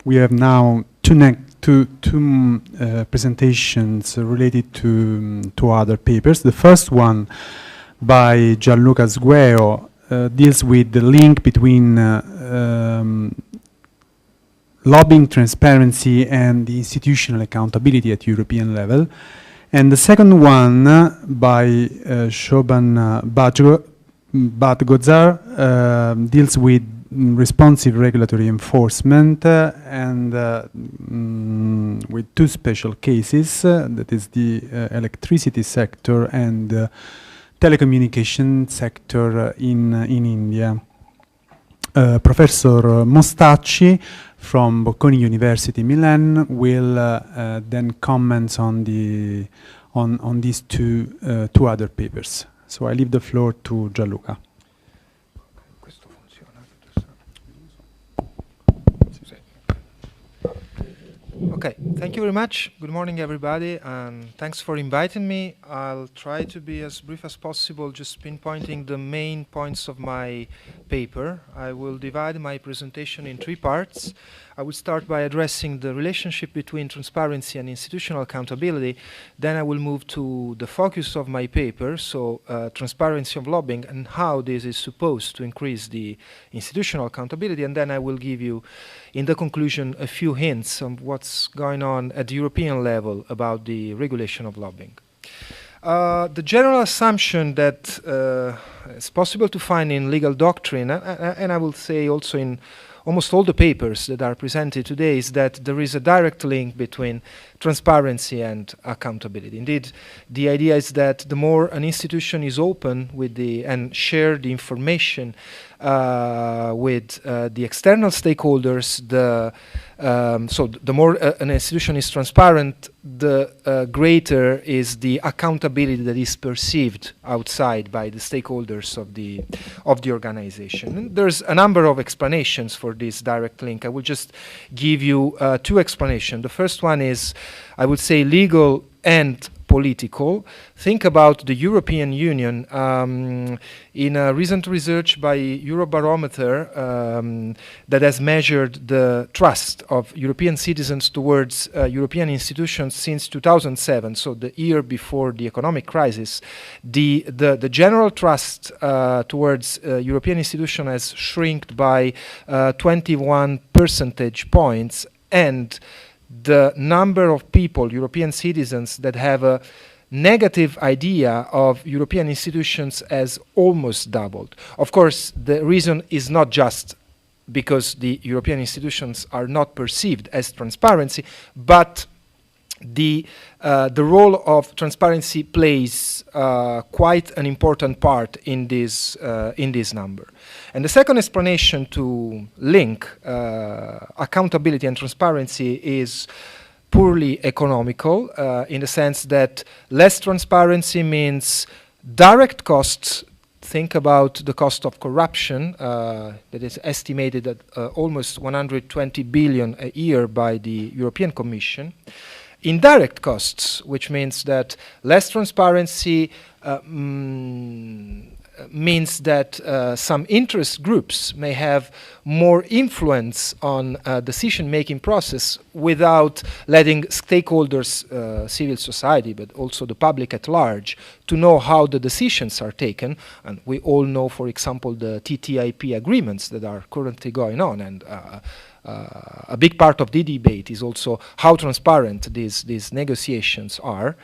we have now two presentations related to other papers. The first one by Gianluca Sgueo deals with the link between lobbying transparency and the institutional accountability at European level. And the second one by Shoban Badgozar deals with responsive regulatory enforcement and with two special cases, that is the electricity sector and telecommunication sector in India. Professor Mostacci from Bocconi University Milan will then comment on these two other papers. So I leave the floor to Gianluca. Okay, thank you very much. Good morning, everybody, and thanks for inviting me. I'll try to be as brief as possible, just pinpointing the main points of my paper. I will divide my presentation in three parts. I will start by addressing the relationship between transparency and institutional accountability. Then I will move to the focus of my paper, so transparency of lobbying and how this is supposed to increase the institutional accountability. And then I will give you, in the conclusion, a few hints on what's going on at the European level about the regulation of lobbying. The general assumption that it's possible to find in legal doctrine, and I will say also in almost all the papers that are presented today, is that there is a direct link between transparency and accountability. Indeed, the idea is that the more an institution is open with and share the information with the external stakeholders, so the more an institution is transparent, the greater is the accountability that is perceived outside by the stakeholders of the organization. And there's a number of explanations for this direct link. I will just give you two explanations. The first one is, I would say, legal and political. Think about the European Union. In a recent research by Eurobarometer that has measured the trust of European citizens towards European institutions since 2007, so the year before the economic crisis, the general trust towards European institutions has shrunk by 21 percentage points, and the number of people, European citizens, that have a negative idea of European institutions has almost doubled. Of course, the reason is not just because the European institutions are not perceived as transparency, but the role of transparency plays quite an important part in this number. And the second explanation to link accountability and transparency is purely economical, in the sense that less transparency means direct costs. Think about the cost of corruption that is estimated at almost 120 billion a year by the European Commission. Indirect costs, which means that less transparency means that some interest groups may have more influence on decision-making process without letting stakeholders, civil society, but also the public at large, to know how the decisions are taken. And we all know, for example, the TTIP agreements that are currently going on, and a big part of the debate is also how transparent these negotiations are.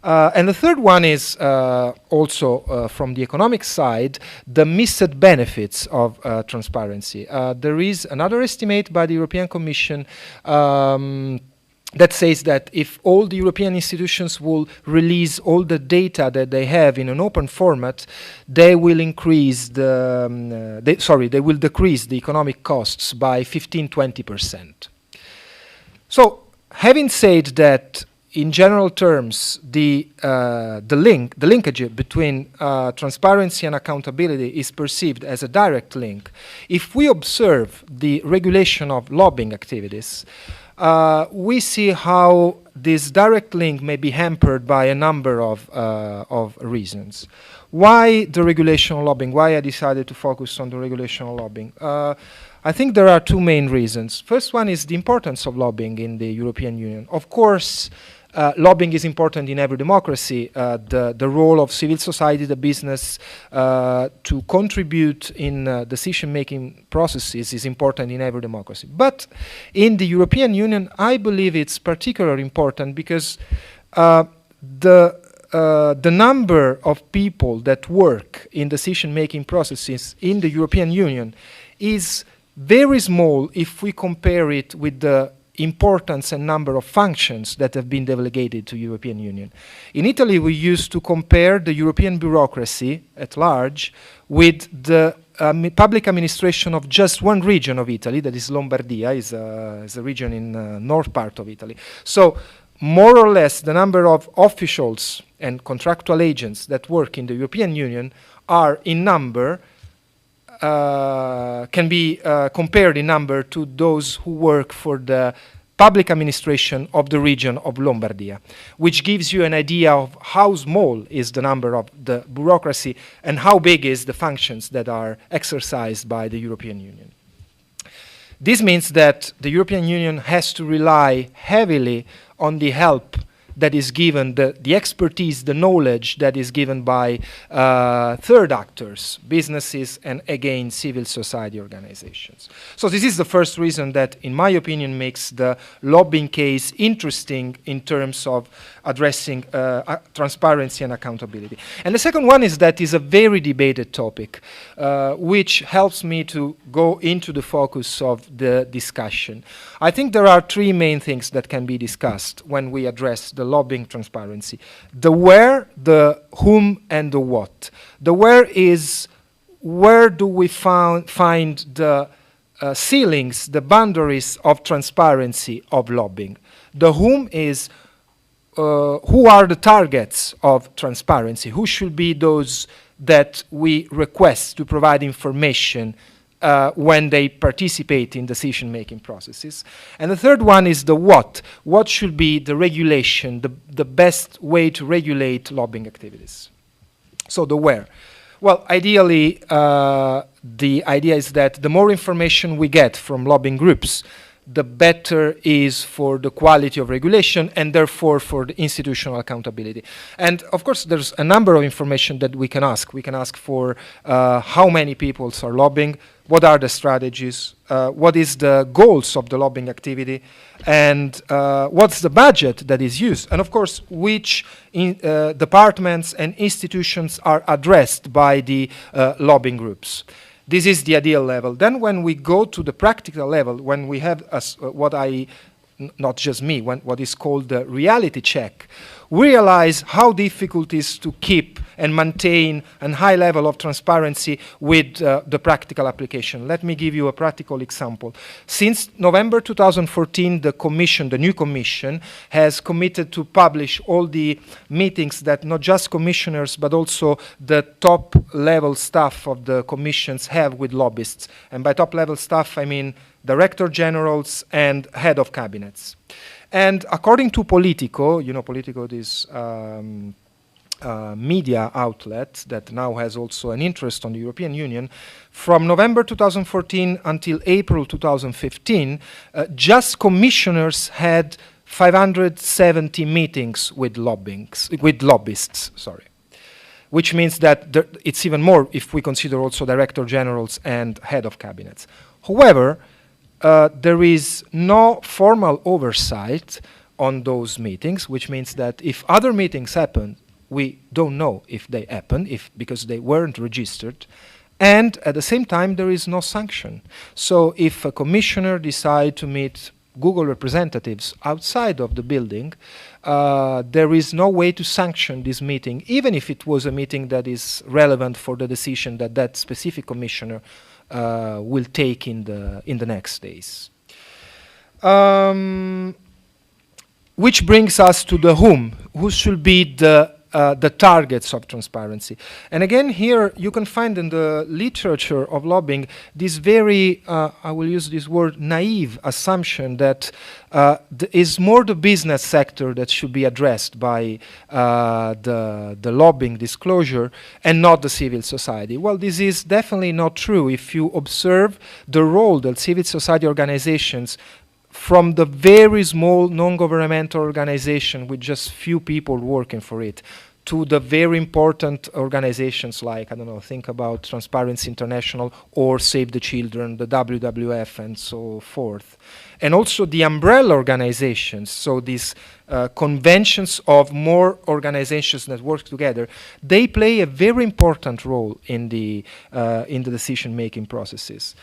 And the third one is also from the economic side, the missed benefits of transparency. There is another estimate by the European Commission that says that if all the European institutions will release all the data that they have in an open format, they will increase they will decrease the economic costs by 15–20%. So, having said that, in general terms, the linkage between transparency and accountability is perceived as a direct link. If we observe the regulation of lobbying activities, we see how this direct link may be hampered by a number of reasons. Why the regulation of lobbying? Why I decided to focus on the regulation of lobbying? I think there are two main reasons. First one is the importance of lobbying in the European Union. Of course, lobbying is important in every democracy. The role of civil society, the business, to contribute in decision-making processes is important in every democracy. But in the European Union, I believe it's particularly important because the number of people that work in decision-making processes in the European Union is very small if we compare it with the importance and number of functions that have been delegated to European Union. In Italy, we used to compare the European bureaucracy at large with the public administration of just one region of Italy, that is Lombardia, is a region in north part of Italy. So more or less the number of officials and contractual agents that work in the European Union are in number, can be compared in number to those who work for the public administration of the region of Lombardia, which gives you an idea of how small is the number of the bureaucracy and how big is the functions that are exercised by the European Union. This means that the European Union has to rely heavily on the help that is given, the expertise, the knowledge that is given by third actors, businesses, and again, civil society organizations. So this is the first reason that, in my opinion, makes the lobbying case interesting in terms of addressing transparency and accountability. And the second one is that it's a very debated topic, which helps me to go into the focus of the discussion. I think there are three main things that can be discussed when we address the lobbying transparency: the where, the whom, and the what. The where is where do we find the ceilings, the boundaries of transparency of lobbying. The whom is who are the targets of transparency? Who should be those that we request to provide information when they participate in decision-making processes? And the third one is the what. What should be the regulation, the best way to regulate lobbying activities? So the where. Well, ideally, the idea is that the more information we get from lobbying groups, the better is for the quality of regulation and therefore for the institutional accountability. And of course, there's a number of information that we can ask. We can ask for how many people are lobbying, what are the strategies, what is the goals of the lobbying activity, and what's the budget that is used, and of course, which departments and institutions are addressed by the lobbying groups. This is the ideal level. Then when we go to the practical level, when we have not just me, what is called the reality check, we realize how difficult it is to keep and maintain a high level of transparency with the practical application. Let me give you a practical example. Since November 2014, the new commission, has committed to publish all the meetings that not just commissioners, but also the top-level staff of the commissions have with lobbyists. And by top-level staff, I mean director generals and head of cabinets. And according to Politico, you know Politico, this media outlet that now has also an interest on the European Union, from November 2014 until April 2015, just commissioners had 570 meetings with lobbyists, sorry. Which means that it's even more if we consider also director generals and head of cabinets. However, there is no formal oversight on those meetings, which means that if other meetings happen, we don't know if they happen, because they weren't registered. And at the same time, there is no sanction. So if a commissioner decides to meet Google representatives outside of the building, there is no way to sanction this meeting, even if it was a meeting that is relevant for the decision that that specific commissioner will take in the next days. Which brings us to the whom. Who should be the the targets of transparency. And again, here you can find in the literature of lobbying this very, I will use this word, naive assumption that is more the business sector that should be addressed by the lobbying disclosure and not the civil society. Well, this is definitely not true if you observe the role that civil society organizations, from the very small non-governmental organization with just few people working for it, to the very important organizations like, I don't know, think about Transparency International or Save the Children, the WWF, and so forth. And also the umbrella organizations, so these conventions of more organizations that work together, they play a very important role in the decision-making processes.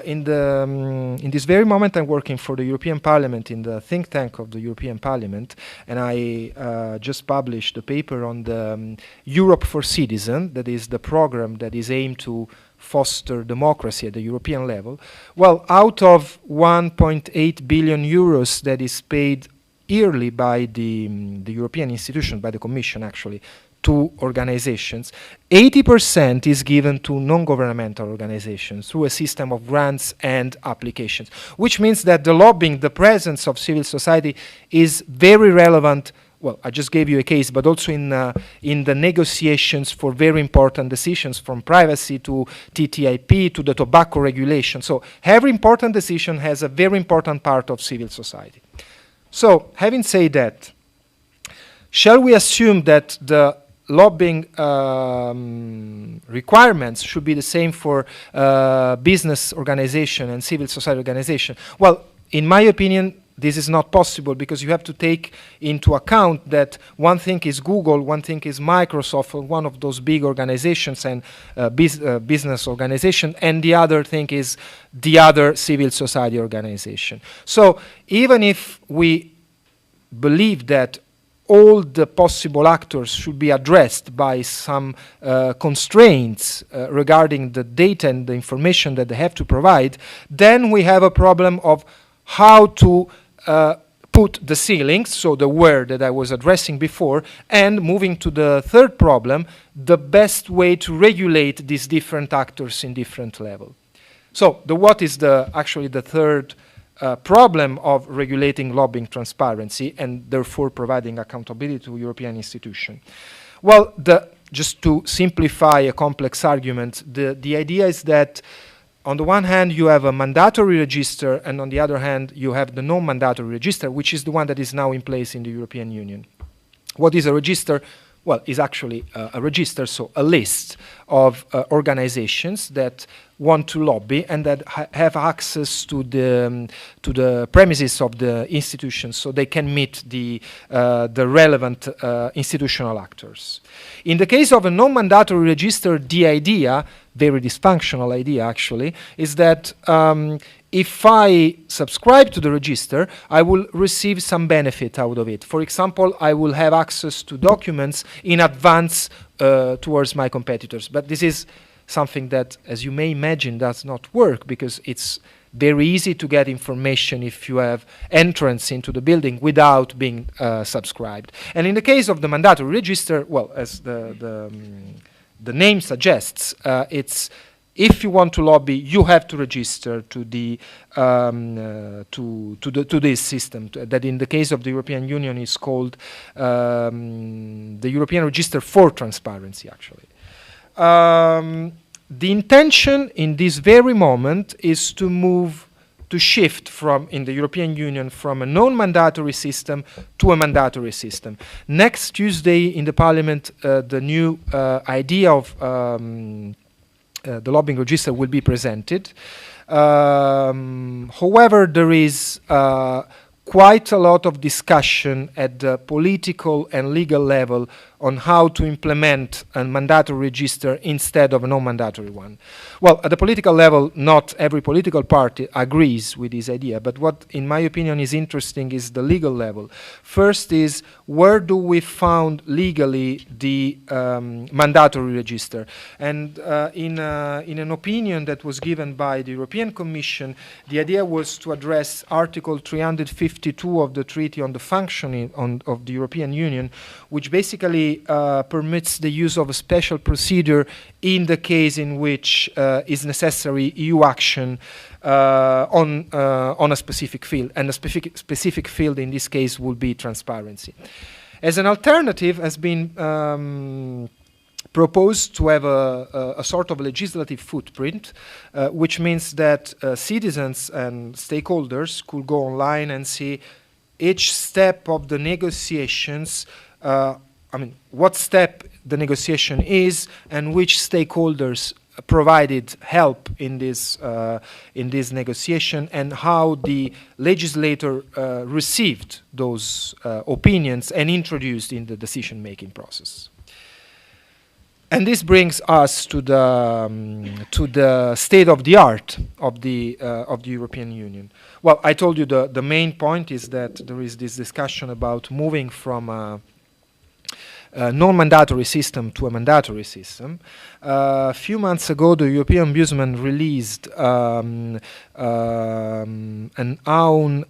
In this very moment, I'm working for the European Parliament in the think tank of the European Parliament, and I just published a paper on the Europe for Citizens, that is the program that is aimed to foster democracy at the European level. Well, out of 1.8 billion euros that is paid yearly by the European institution, by the Commission actually, to organizations, 80% is given to non-governmental organizations through a system of grants and applications, which means that the lobbying, the presence of civil society is very relevant. Well, I just gave you a case, but also in the negotiations for very important decisions, from privacy to TTIP to the tobacco regulation. So every important decision has a very important part of civil society. So, having said that, shall we assume that the lobbying requirements should be the same for business organization and civil society organization? Well, in my opinion, this is not possible, because you have to take into account that one thing is Google, one thing is Microsoft, or one of those big organizations and business organization, and the other thing is the other civil society organization. So even if we believe that all the possible actors should be addressed by some constraints regarding the data and the information that they have to provide, then we have a problem of how to put the ceilings, so the where that I was addressing before, and moving to the third problem, the best way to regulate these different actors in different level. So the what is actually the third problem of regulating lobbying transparency and therefore providing accountability to European institutions? Well, just to simplify a complex argument, the idea is that on the one hand, you have a mandatory register, and on the other hand, you have the non-mandatory register, which is the one that is now in place in the European Union. What is a register? Well, it's actually a register, so a list of organizations that want to lobby and that have access to the premises of the institutions, so they can meet the relevant institutional actors. In the case of a non-mandatory register, the idea, very dysfunctional idea actually, is that if I subscribe to the register, I will receive some benefit out of it. For example, I will have access to documents in advance towards my competitors. But this is something that, as you may imagine, does not work, because it's very easy to get information if you have entrance into the building without being subscribed. And in the case of the mandatory register, well, as the name suggests, it's if you want to lobby, you have to register to the to this system that, in the case of the European Union, is called the European Register for Transparency. Actually, the intention in this very moment is to shift from, in the European Union, from a non-mandatory system to a mandatory system. Next Tuesday in the Parliament, the new idea of the lobbying register will be presented. However, there is quite a lot of discussion at the political and legal level on how to implement a mandatory register instead of a non-mandatory one. Well, at the political level, not every political party agrees with this idea, but what, in my opinion, is interesting is the legal level. First is, where do we found legally the mandatory register? And in an opinion that was given by the European Commission, the idea was to address Article 352 of the Treaty on the Functioning of the European Union, which basically basically permits the use of a special procedure in the case in which is necessary EU action on a specific field, and a specific field in this case will be transparency. As an alternative has been proposed to have a sort of legislative footprint, which means that citizens and stakeholders could go online and see each step of the negotiations, what step the negotiation is and which stakeholders provided help in this negotiation, and how the legislator received those opinions and introduced in the decision-making process. And this brings us to the state of the art of the European Union. Well, I told you the main point is that there is this discussion about moving from a non-mandatory system to a mandatory system. A few months ago, the European Ombudsman released an own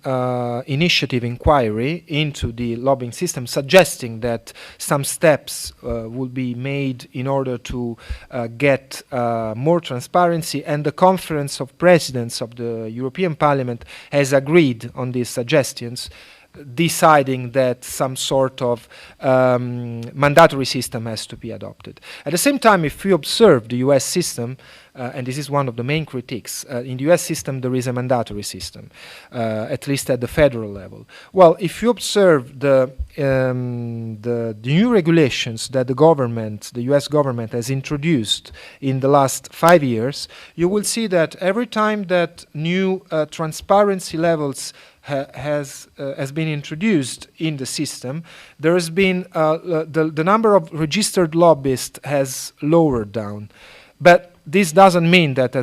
initiative inquiry into the lobbying system, suggesting that some steps will be made in order to get more transparency, and the Conference of Presidents of the European Parliament has agreed on these suggestions, deciding that some sort of mandatory system has to be adopted. At the same time, if we observe the US system, and this is one of the main critiques, in the US system there is a mandatory system, at least at the federal level. Well, if you observe the new regulations that the US government has introduced in the last 5 years, you will see that every time that new transparency levels has been introduced in the system, there has been the number of registered lobbyists has lowered down, but this doesn't mean that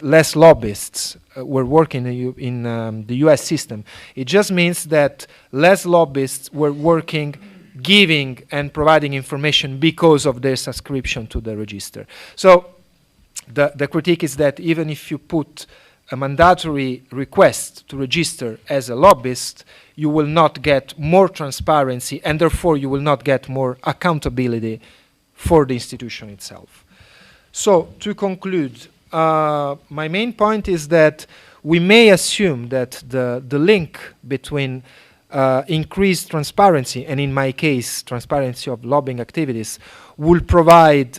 less lobbyists were working in the US system. It just means that less lobbyists were working, giving and providing information because of their subscription to the register. So the critique is that even if you put a mandatory request to register as a lobbyist, you will not get more transparency, and therefore you will not get more accountability for the institution itself. So, to conclude, my main point is that we may assume that the link between increased transparency, and in my case, transparency of lobbying activities, will provide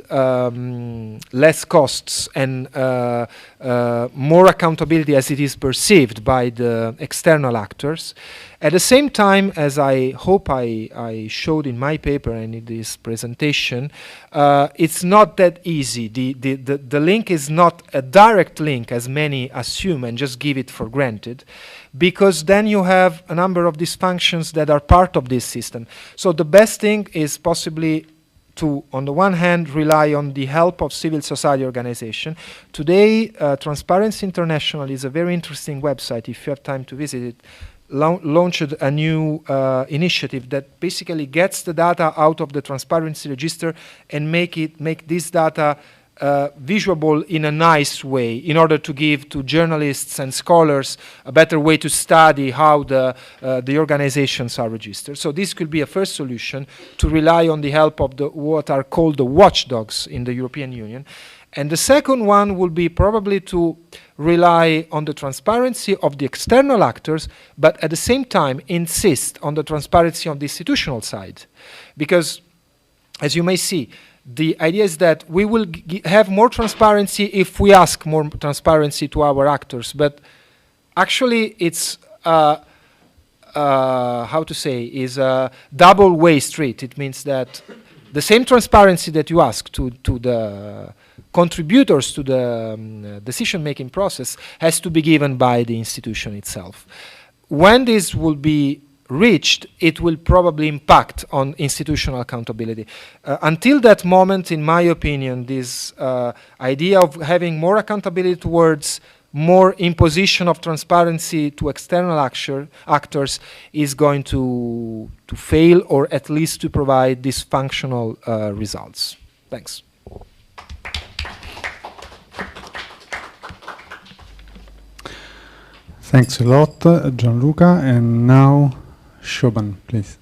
less costs and more accountability as it is perceived by the external actors. At the same time, as I hope I showed in my paper and in this presentation, it's not that easy. The link is not a direct link, as many assume and just give it for granted, because then you have a number of dysfunctions that are part of this system. So the best thing is possibly to, on the one hand, rely on the help of civil society organization. Today, Transparency International is a very interesting website. If you have time to visit it, launched a new initiative that basically gets the data out of the transparency register and make this data visual in a nice way, in order to give to journalists and scholars a better way to study how the organizations are registered. So this could be a first solution, to rely on the help of what are called the watchdogs in the European Union. And the second one will be probably to rely on the transparency of the external actors, but at the same time insist on the transparency on the institutional side. Because, as you may see, the idea is that we will have more transparency if we ask more transparency to our actors, but actually it's how to say, is a double-way street. It means that the same transparency that you ask to the contributors to the decision-making process has to be given by the institution itself. When this will be reached, it will probably impact on institutional accountability. Until that moment, in my opinion, this idea of having more accountability towards more imposition of transparency to external actors is going to fail, or at least to provide dysfunctional results. Thanks. Thanks a lot, Gianluca. And now, Shoban, please.